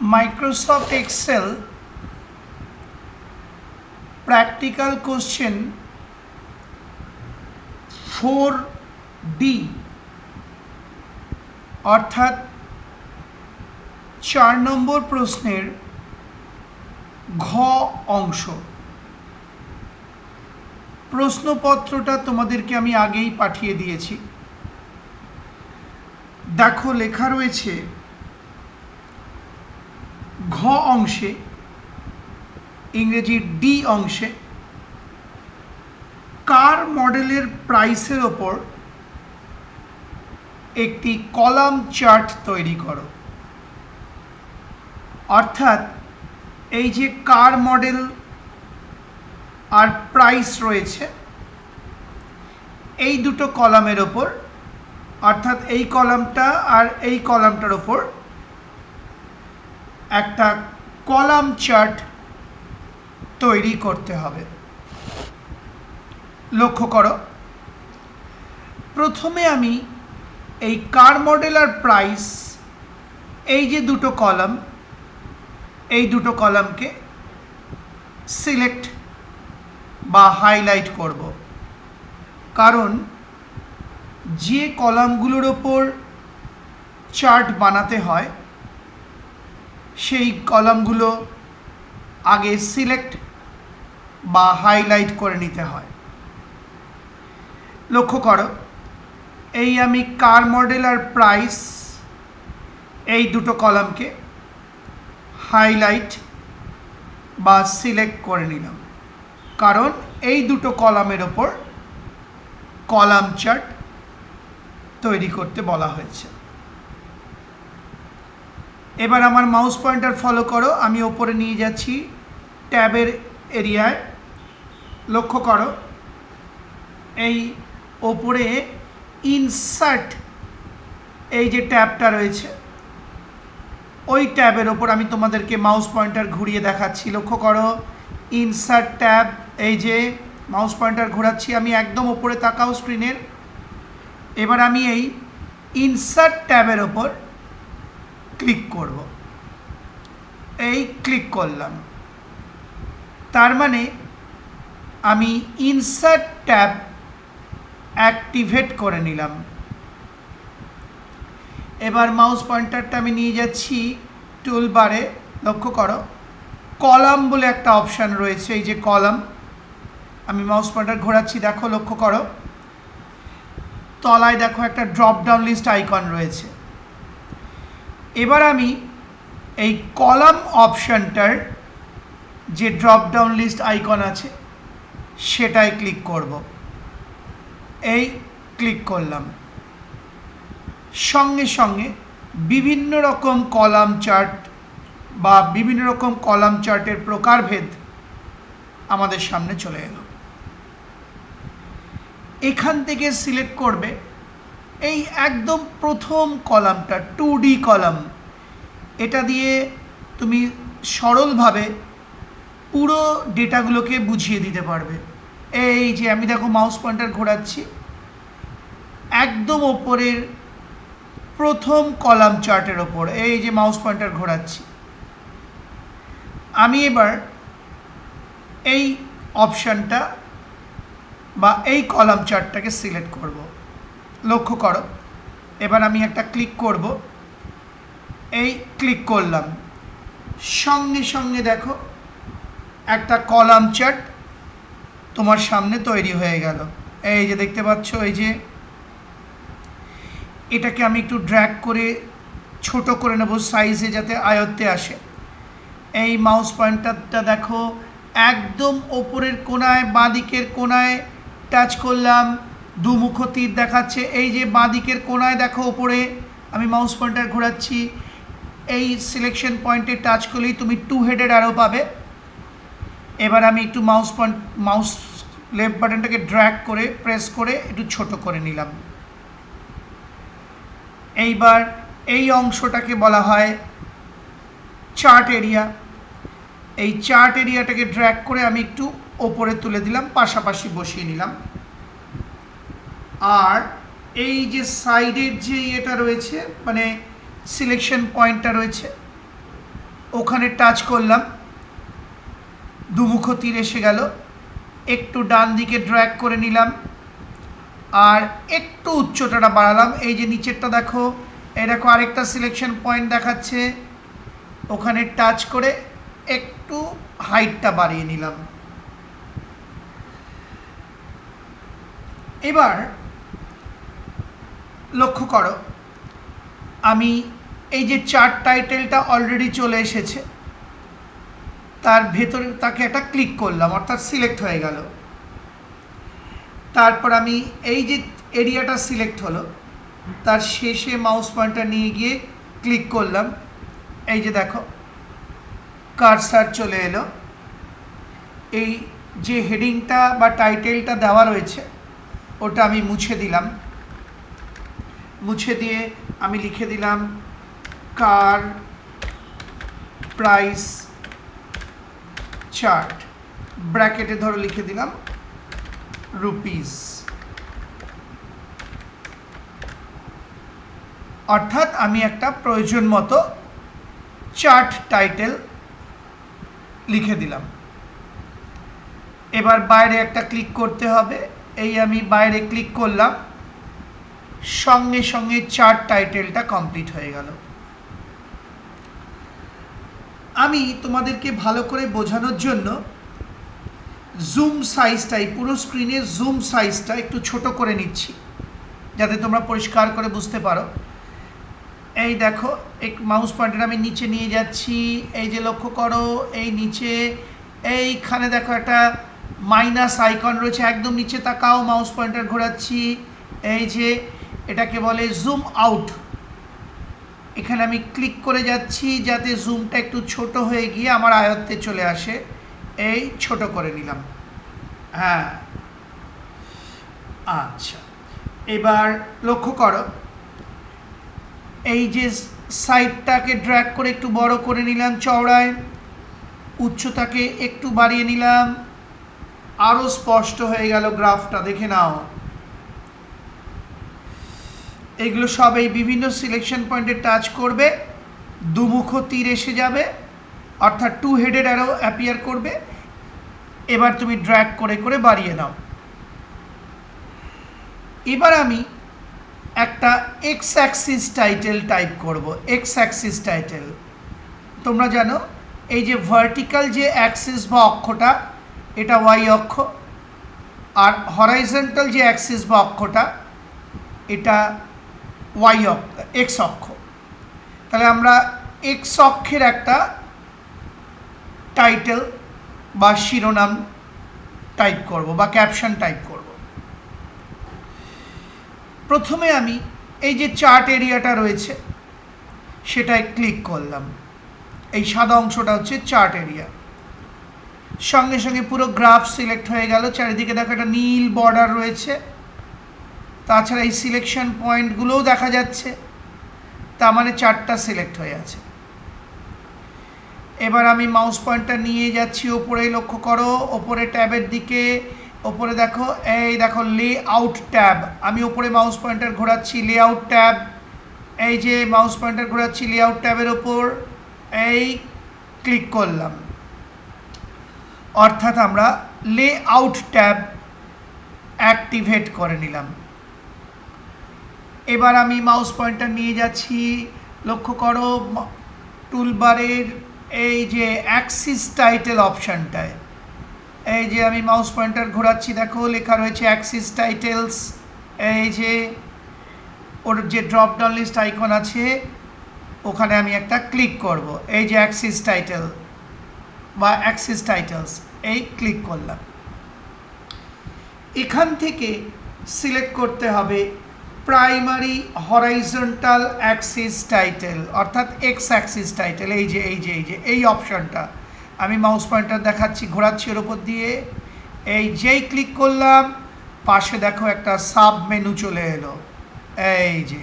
Microsoft Excel practical question 4D অর্থাৎ 4 নম্বর প্রশ্নের ঘ অংশ। প্রশ্নপত্রটা তোমাদেরকে আমি আগেই পাঠিয়ে দিয়েছি। দেখো লেখা রয়েছে ঘ অংশে, ইংরেজি ডি অংশে, কার মডেলের প্রাইসের ওপর একটি কলাম চার্ট তৈরি করো। অর্থাৎ এই যে কার মডেল আর প্রাইস রয়েছে, এই দুটো কলামের ওপর, অর্থাৎ এই কলামটা আর এই কলামটার ওপর একটা কলাম চার্ট তৈরি করতে হবে। লক্ষ্য করো, প্রথমে আমি এই কার মডেল আর প্রাইস, এই যে দুটো কলাম, এই দুটো কলামকে সিলেক্ট বা হাইলাইট করব। কারণ যে কলামগুলোর ওপর চার্ট বানাতে হয় সেই কলামগুলো আগে সিলেক্ট বা হাইলাইট করে নিতে হয়। লক্ষ্য করো, এই আমি কার মডেল আর প্রাইস এই দুটো কলামকে হাইলাইট বা সিলেক্ট করে নিলাম, কারণ এই দুটো কলামের ওপর কলাম চার্ট তৈরি করতে বলা হয়েছে। এবার আমার মাউস পয়েন্টার ফলো করো, আমি ওপরে নিয়ে যাচ্ছি ট্যাবের এরিয়ায়। লক্ষ্য করো, এই ওপরে ইনসার্ট এই যে ট্যাবটা রয়েছে, ওই ট্যাবের ওপর আমি তোমাদেরকে মাউস পয়েন্টার ঘুরিয়ে দেখাচ্ছি। লক্ষ্য করো, ইনসার্ট ট্যাব, এই যে মাউস পয়েন্টার ঘোরাচ্ছি আমি, একদম ওপরে তাকাও স্ক্রিনের। এবার আমি এই ইনসার্ট ট্যাবের ওপর ক্লিক করব। এই ক্লিক করলাম, তার মানে আমি ইনসার্ট ট্যাব অ্যাক্টিভেট করে নিলাম। এবার মাউস পয়েন্টারটা আমি নিয়ে যাচ্ছি টুল বারে। লক্ষ্য করো, কলাম বলে একটা অপশান রয়েছে, এই যে কলাম, আমি মাউস পয়েন্টার ঘোরাচ্ছি, দেখো লক্ষ্য করো, তলায় দেখো একটা ড্রপ ডাউন লিস্ট আইকন রয়েছে। এবার আমি এই কলাম অপশানটার যে ড্রপ ডাউন লিস্ট আইকন আছে সেটায় ক্লিক করব। এই ক্লিক করলাম, সঙ্গে সঙ্গে বিভিন্ন রকম কলাম চার্ট বা বিভিন্ন রকম কলাম চার্টের প্রকারভেদ আমাদের সামনে চলে এলো। এখান থেকে সিলেক্ট করবে এই একদম প্রথম কলামটা, 2D কলাম। এটা দিয়ে তুমি সরলভাবে পুরো ডেটাগুলোকে বুঝিয়ে দিতে পারবে। এই যে আমি দেখো মাউস পয়েন্টার ঘোরাচ্ছি, একদম ওপরের প্রথম কলাম চার্টের ওপর এই যে মাউস পয়েন্টার ঘোরাচ্ছি। আমি এবার এই অপশানটা বা এই কলাম চার্টটাকে সিলেক্ট করব। লক্ষ্য করো, এবার আমি একটা ক্লিক করব। এই ক্লিক করলাম, সঙ্গে সঙ্গে দেখো একটা কলাম চার্ট তোমার সামনে তৈরি হয়ে গেল। এই যে দেখতে পাচ্ছ, এই যে এটাকে আমি একটু ড্র্যাগ করে ছোট করে নেব সাইজে, যাতে আয়ত্তে আসে। এই মাউস পয়েন্টারটা দেখো একদম ওপরের কোণায়, বাঁদিকের কোণায় টাচ করলাম, দুমুখ তীর দেখাচ্ছে। এই যে বাঁদিকের কোণায় দেখো ওপরে আমি মাউস পয়েন্টার ঘোরাচ্ছি, এই সিলেকশন পয়েন্টে টাচ করলেই তুমি 2 হেডেড অ্যারো পাবে। এবার আমি একটু মাউস লেফট বাটনটাকে ড্র্যাগ করে প্রেস করে একটু ছোট করে নিলাম। এইবার এই অংশটাকে বলা হয় চার্ট এরিয়া। এই চার্ট এরিয়াটাকে ড্র্যাগ করে আমি একটু ওপরে তুলে দিলাম, পাশাপাশি বসিয়ে নিলাম। আর এই যে সাইডের যে এটা রয়েছে, মানে সিলেকশন পয়েন্টটা রয়েছে, ওখানে টাচ করলাম, দুমুখ তীর এসে গেল, একটু ডান দিকে ড্র্যাগ করে নিলাম আর একটু উচ্চতাটা বাড়ালাম। এই যে নিচেরটা দেখো, এই দেখো আরেকটা সিলেকশন পয়েন্ট দেখাচ্ছে, ওখানে টাচ করে একটু হাইটটা বাড়িয়ে নিলাম। এবার লক্ষ্য করো, আমি এই যে চার্ট টাইটেলটা অলরেডি চলে এসেছে, তার ভেতরে তাকে একটা ক্লিক করলাম, অর্থাৎ সিলেক্ট হয়ে গেল। তারপর আমি এই যে এরিয়াটা সিলেক্ট হলো, তার শেষে মাউস পয়েন্টার নিয়ে গিয়ে ক্লিক করলাম। এই যে দেখো কার্সার চলে এলো, এই যে হেডিংটা বা টাইটেলটা দেওয়া রয়েছে ওটা আমি মুছে দিলাম। মুছে দিয়ে আমি লিখে দিলাম কার প্রাইস চার্ট, ব্র্যাকেটে ধরো লিখে দিলাম রুপিস। অর্থাৎ আমি একটা প্রয়োজন মতো চার্ট টাইটেল লিখে দিলাম। এবার বাইরে একটা ক্লিক করতে হবে, এই আমি বাইরে ক্লিক করলাম, সঙ্গে সঙ্গে চার্ট টাইটেলটা কমপ্লিট হয়ে গেল। আমি তোমাদেরকে ভালো করে বোঝানোর জন্য জুম সাইজটাই, পুরো স্ক্রিনের জুম সাইজটা একটু ছোট করে নিচ্ছি যাতে তোমরা পরিষ্কার করে বুঝতে পারো। এই দেখো, এক মাউস পয়েন্টার আমি নিচে নিয়ে যাচ্ছি, এই যে লক্ষ্য করো এই নিচে এইখানে দেখো একটা মাইনাস আইকন রয়েছে, একদম নিচে তাকাও, মাউস পয়েন্টার ঘোরাচ্ছি, এই যে এটাকে বলে জুম আউট। এখানে আমি ক্লিক করে যাচ্ছি যাতে জুমটা একটু ছোট হয়ে গিয়ে আমার আয়ত্তে চলে আসে, এই ছোট করে নিলাম। হ্যাঁ, আচ্ছা, এবার লক্ষ্য করো এই যে সাইডটাকে ড্র্যাগ করে একটু বড় করে নিলাম চওড়ায়, উচ্চতাকে একটু বাড়িয়ে নিলাম, আরও স্পষ্ট হয়ে গেল গ্রাফটা, দেখে নাও। এগুলো সব এই বিভিন্ন সিলেকশন পয়েন্টে টাচ করবে, দুমুখ তীর এসে যাবে, অর্থাৎ টু হেডেড অ্যারো অ্যাপিয়ার করবে। এবার তুমি ড্র্যাগ করে করে বাড়িয়ে নাও। এবার আমি একটা এক্স অ্যাক্সিস টাইটেল টাইপ করব। এক্স অ্যাক্সিস টাইটেল তোমরা জানো, এই যে ভার্টিক্যাল যে অ্যাক্সিস বা অক্ষটা এটা ওয়াই অক্ষ, আর হরাইজন্টাল যে অ্যাক্সিস বা অক্ষটা এটা ওয়াই অক্ষ, এক্স অক্ষ। তাহলে আমরা এক্স অক্ষের একটা টাইটেল বা শিরোনাম টাইপ করব বা ক্যাপশন টাইপ করব। প্রথমে আমি এই যে চার্ট এরিয়াটা রয়েছে সেটায় ক্লিক করলাম, এই সাদা অংশটা হচ্ছে চার্ট এরিয়া। সঙ্গে সঙ্গে পুরো গ্রাফ সিলেক্ট হয়ে গেল, চারিদিকে দেখো একটা নীল বর্ডার রয়েছে, তাছাড়া এই সিলেকশন পয়েন্টগুলোও দেখা যাচ্ছে, তার মানে চার্টটা সিলেক্ট হয়ে আছে। এবার আমি মাউস পয়েন্টার নিয়ে যাচ্ছি ওপরে, লক্ষ্য করো ওপরে ট্যাবের দিকে, ওপরে দেখো এই দেখো লেআউট ট্যাব, আমি ওপরে মাউস পয়েন্টার ঘোরাচ্ছি, লেআউট ট্যাব, এই যে মাউস পয়েন্টার ঘোরাচ্ছি লেআউট ট্যাবের ওপর, এই ক্লিক করলাম, অর্থাৎ আমরা লেআউট ট্যাব অ্যাক্টিভেট করে নিলাম। এবার আমি মাউস পয়েন্টার নিয়ে যাচ্ছি, লক্ষ্য করো টুলবারের এই যে অ্যাক্সিস টাইটেল অপশানটায়, এই যে আমি মাউস পয়েন্টার ঘোরাচ্ছি, দেখো লেখা রয়েছে অ্যাক্সিস টাইটেলস। এই যে ওর যে ড্রপ ডাউন লিস্ট আইকন আছে ওখানে আমি একটা ক্লিক করব, এই যে অ্যাক্সিস টাইটেল বা অ্যাক্সিস টাইটেলস, এই ক্লিক করলাম। এখান থেকে সিলেক্ট করতে হবে প্রাইমারি হরাইজন্টাল অ্যাক্সিস টাইটেল, অর্থাৎ এক্স অ্যাক্সিস টাইটেল। এই যে এই যে এই যে এই অপশানটা আমি মাউস পয়েন্টার দেখাচ্ছি, ঘোরাচ্ছি ওর ওপর দিয়ে, এই যেই ক্লিক করলাম পাশে দেখো একটা সাব মেনু চলে এলো। এই যে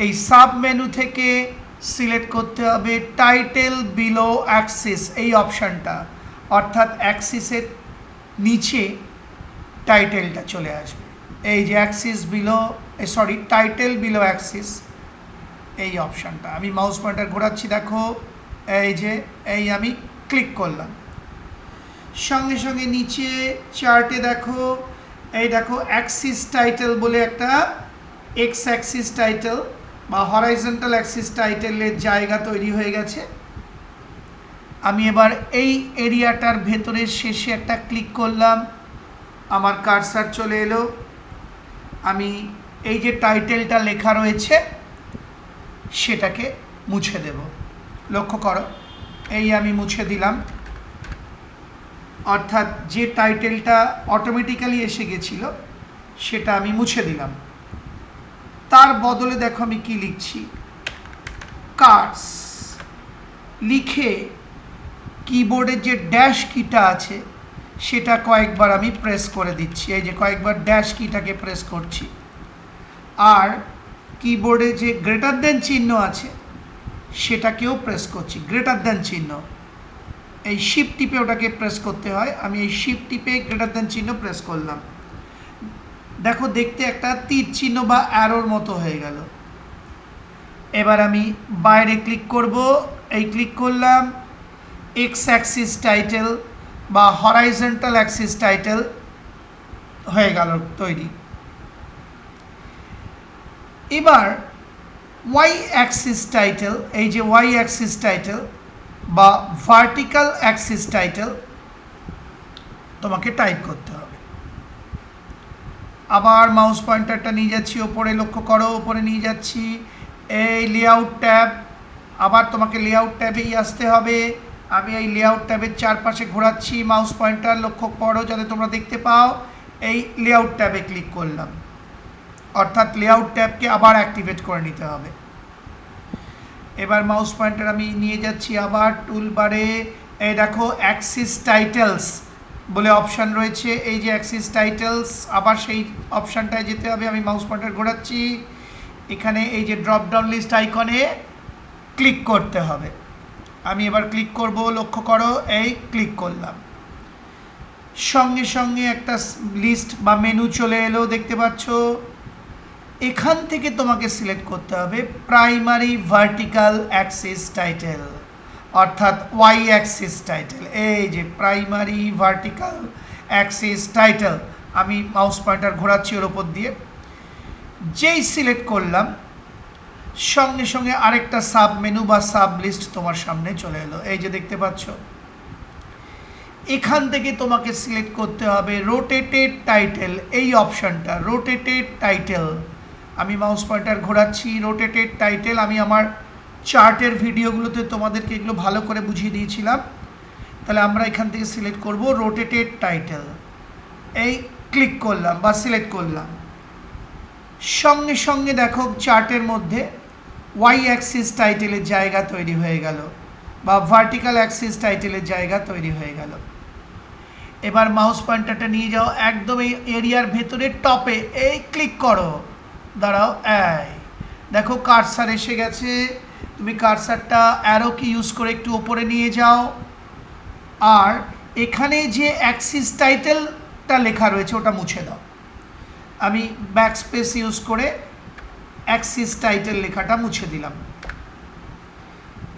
এই সাব মেনু থেকে সিলেক্ট করতে হবে টাইটেল বিলো অ্যাক্সিস, এই অপশানটা, অর্থাৎ অ্যাক্সিসের নিচে টাইটেলটা চলে আসবে। এই যে Axis below, sorry title below Axis, এই অপশানটা। আমি মাউস পয়েন্টার ঘোরাচ্ছি, দেখো এই যে এই আমি ক্লিক করলাম, সঙ্গে সঙ্গে নিচে চার্টে দেখো এই দেখো অ্যাক্সিস টাইটেল বলে একটা এক্স অ্যাক্সিস টাইটেল বা হরাইজন্টাল অ্যাক্সিস টাইটেলের জায়গা তৈরি হয়ে গেছে। আমি এবার এই এরিয়াটার ভেতরের শেষে একটা ক্লিক করলাম, আমার কার্সার চলে এলো, আমি এই যে টাইটেলটা লেখা রয়েছে সেটাকে মুছে দেব। লক্ষ্য করো, এই আমি মুছে দিলাম, অর্থাৎ যে টাইটেলটা অটোমেটিক্যালি এসে গেছিল সেটা আমি মুছে দিলাম। তার বদলে দেখো আমি কি লিখছি, কার্স লিখে কিবোর্ডের যে ড্যাশ কিটা আছে সেটা কয়েকবার আমি প্রেস করে দিচ্ছি, এই যে কয়েকবার ড্যাশ কিটাকে প্রেস করছি। আর কিবোর্ডে যে গ্রেটার দেন চিহ্ন আছে সেটাকেও প্রেস করছি, গ্রেটার দেন চিহ্ন, এই শিফট টিপে ওটাকে প্রেস করতে হয়, আমি এই শিফট টিপে গ্রেটার দেন চিহ্ন প্রেস করলাম। দেখো দেখতে একটা তীর চিহ্ন বা অ্যারোর মতো হয়ে গেল। এবার আমি বাইরে ক্লিক করব, এই ক্লিক করলাম, এক্স অ্যাক্সিস টাইটেল বা হরাইজন্টাল অ্যাক্সিস টাইটেল হয়ে গেল তৈরি। এবার ওয়াই অ্যাক্সিস টাইটেল, এই যে ওয়াই অ্যাক্সিস টাইটেল বা ভার্টিক্যাল অ্যাক্সিস টাইটেল তোমাকে টাইপ করতে হবে। আবার মাউস পয়েন্টারটা নিয়ে যাচ্ছি ওপরে, লক্ষ্য করো ওপরে নিয়ে যাচ্ছি, এই লেআউট ট্যাব, আবার তোমাকে লেআউট ট্যাবেই আসতে হবে। আমি এই লেআউট ট্যাবের চারপাশে ঘোরাচ্ছি মাউস পয়েন্টার, লক্ষ্য করো যাতে তোমরা দেখতে পাও, এই লেআউট ট্যাবে ক্লিক করলাম, অর্থাৎ লেআউট ট্যাবকে আবার অ্যাক্টিভেট করে নিতে হবে। এবার মাউস পয়েন্টার আমি নিয়ে যাচ্ছি আবার টুলবারে, এই দেখো অ্যাক্সিস টাইটেলস বলে অপশান রয়েছে, এই যে অ্যাক্সিস টাইটেলস, আবার সেই অপশানটায় যেতে হবে। আমি মাউস পয়েন্টার ঘোরাচ্ছি, এখানে এই যে ড্রপ ডাউন লিস্ট আইকনে ক্লিক করতে হবে। আমি এবার ক্লিক করব, লক্ষ্য করো এই ক্লিক করলাম, সঙ্গে সঙ্গে একটা লিস্ট বা মেনু চলে এলো, দেখতে পাচ্ছ। এখান থেকে তোমাকে সিলেক্ট করতে হবে প্রাইমারি ভার্টিক্যাল অ্যাক্সিস টাইটেল, অর্থাৎ ওয়াই অ্যাক্সিস টাইটেল, এই যে প্রাইমারি ভার্টিক্যাল অ্যাক্সিস টাইটেল। আমি মাউস পয়েন্টার ঘোরাচ্ছি ওর ওপর দিয়ে, যেই সিলেক্ট করলাম সঙ্গে সঙ্গে আরেকটা সাব মেনু বা সাব লিস্ট তোমার সামনে চলে এলো, এই যে দেখতে পাচ্ছ। এখান থেকে তোমাকে সিলেক্ট করতে হবে রোটেটেড টাইটেল, এই অপশানটা রোটেটেড টাইটেল। আমি মাউস পয়েন্টার ঘোরাচ্ছি, রোটেটেড টাইটেল, আমি আমার চার্টের ভিডিওগুলোতে তোমাদেরকে এগুলো ভালো করে বুঝিয়ে দিয়েছিলাম। তাহলে আমরা এখান থেকে সিলেক্ট করব রোটেটেড টাইটেল, এই ক্লিক করলাম বা সিলেক্ট করলাম, সঙ্গে সঙ্গে দেখো চার্টের মধ্যে ওয়াই অ্যাক্সিস টাইটেলের জায়গা তৈরি হয়ে গেল বা ভার্টিক্যাল অ্যাক্সিস টাইটেলের জায়গা তৈরি হয়ে গেল। এবার মাউস পয়েন্টারটা নিয়ে যাও একদম এই এরিয়ার ভেতরে টপে, এই ক্লিক করো, দাঁড়াও, এই দেখো কার্সার এসে গেছে। তুমি কার্সারটা অ্যারো কি ইউজ করে একটু ওপরে নিয়ে যাও, আর এখানে যে অ্যাক্সিস টাইটেলটা লেখা রয়েছে ওটা মুছে দাও। আমি ব্যাকস্পেস ইউজ করে অ্যাক্সিস টাইটেল লেখাটা মুছে দিলাম।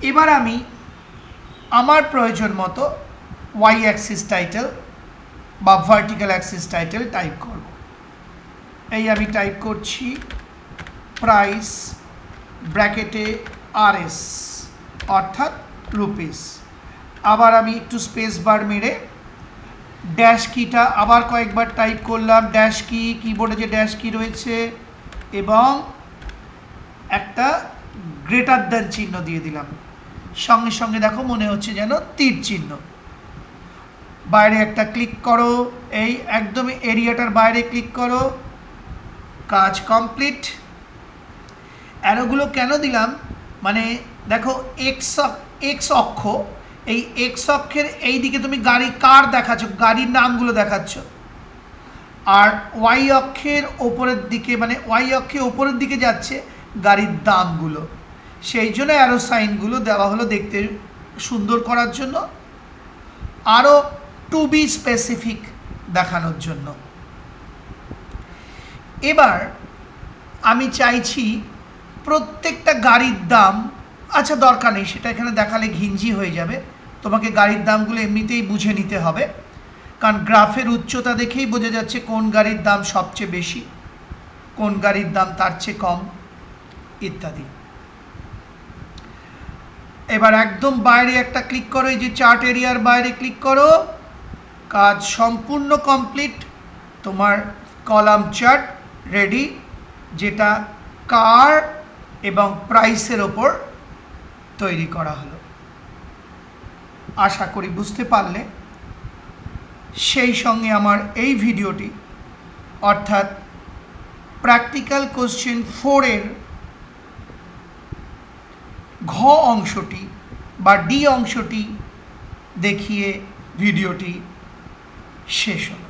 এবার আমি আমার প্রয়োজন মতো ওয়াই অ্যাক্সিস টাইটেল বা ভার্টিক্যাল অ্যাক্সিস টাইটেল টাইপ করব। এই আমি টাইপ করছি প্রাইস ব্র্যাকেটে RS, অর্থাৎ রুপিস। আবার আমি একটু স্পেস বার মেরে ড্যাশ কিটা আবার কয়েকবার টাইপ করলাম, ড্যাশ কি, কিবোর্ডে যে ড্যাশ কি রয়েছে, এবং একটা গ্রেটার দ্যান চিহ্ন দিয়ে দিলাম, সঙ্গে সঙ্গে দেখো মনে হচ্ছে যেন তীর চিহ্ন। বাইরে একটা ক্লিক করো, এই একদম এরিয়াটার বাইরে ক্লিক করো, কাজ কমপ্লিট। অ্যারোগুলো কেন দিলাম, মানে দেখো এক্স অক্ষ, এই এক্স অক্ষের এই দিকে তুমি গাড়ি কার দেখাচ্ছ, গাড়ির নামগুলো দেখাচ্ছ, আর ওয়াই অক্ষের ওপরের দিকে, মানে ওয়াই অক্ষে ওপরের দিকে যাচ্ছে গাড়ির দামগুলো। সেই জন্য অ্যারো সাইনগুলো দেওয়া হলো দেখতে সুন্দর করার জন্য, আরও টু বি স্পেসিফিক দেখানোর জন্য। এবার আমি চাইছি প্রত্যেকটা গাড়ির দাম, আচ্ছা দরকার নেই, সেটা এখানে দেখালে ঘিঞ্জি হয়ে যাবে, তোমাকে গাড়ির দামগুলো এমনিতেই বুঝে নিতে হবে, কারণ গ্রাফের উচ্চতা দেখেই বোঝা যাচ্ছে কোন গাড়ির দাম সবচেয়ে বেশি, কোন গাড়ির দাম তার চেয়ে কম ইত্যাদি। এবার একদম বাইরে একটা ক্লিক করো, এই যে চার্ট এরিয়ার বাইরে ক্লিক করো, কাজ সম্পূর্ণ কমপ্লিট, তোমার কলাম চার্ট রেডি, যেটা কার এবং প্রাইসের ওপর তৈরি করা হলো। আশা করি বুঝতে পারলে। সেই সঙ্গে আমার এই ভিডিওটি অর্থাৎ প্র্যাকটিক্যাল কোশ্চেন 4 এর ঘ অংশটি বা ডি অংশটি দেখিয়ে ভিডিওটি শেষ হলো।